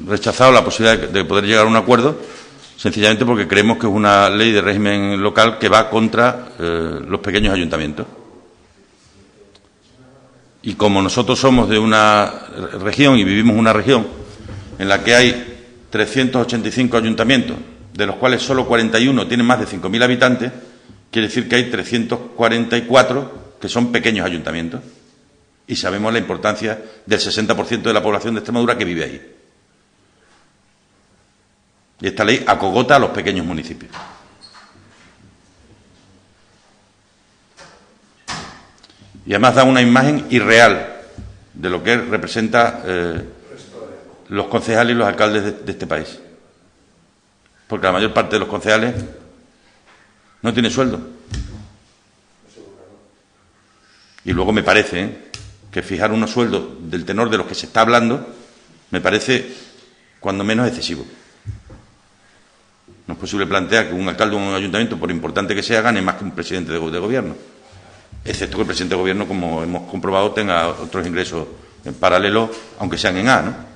rechazado la posibilidad de poder llegar a un acuerdo, sencillamente porque creemos que es una ley de régimen local que va contra los pequeños ayuntamientos. Y como nosotros somos de una región y vivimos en una región en la que hay 385 ayuntamientos, de los cuales solo 41 tienen más de 5.000 habitantes, quiere decir que hay 344 que son pequeños ayuntamientos. Y sabemos la importancia del 60% de la población de Extremadura que vive ahí. Y esta ley acogota a los pequeños municipios. Y además da una imagen irreal de lo que representa los concejales y los alcaldes de este país. Porque la mayor parte de los concejales no tiene sueldo. Y luego me parece que fijar unos sueldos del tenor de los que se está hablando me parece cuando menos excesivo. No es posible plantear que un alcalde o un ayuntamiento, por importante que sea, gane más que un presidente de gobierno, excepto que el presidente de gobierno, como hemos comprobado, tenga otros ingresos en paralelo, aunque sean en A, ¿no?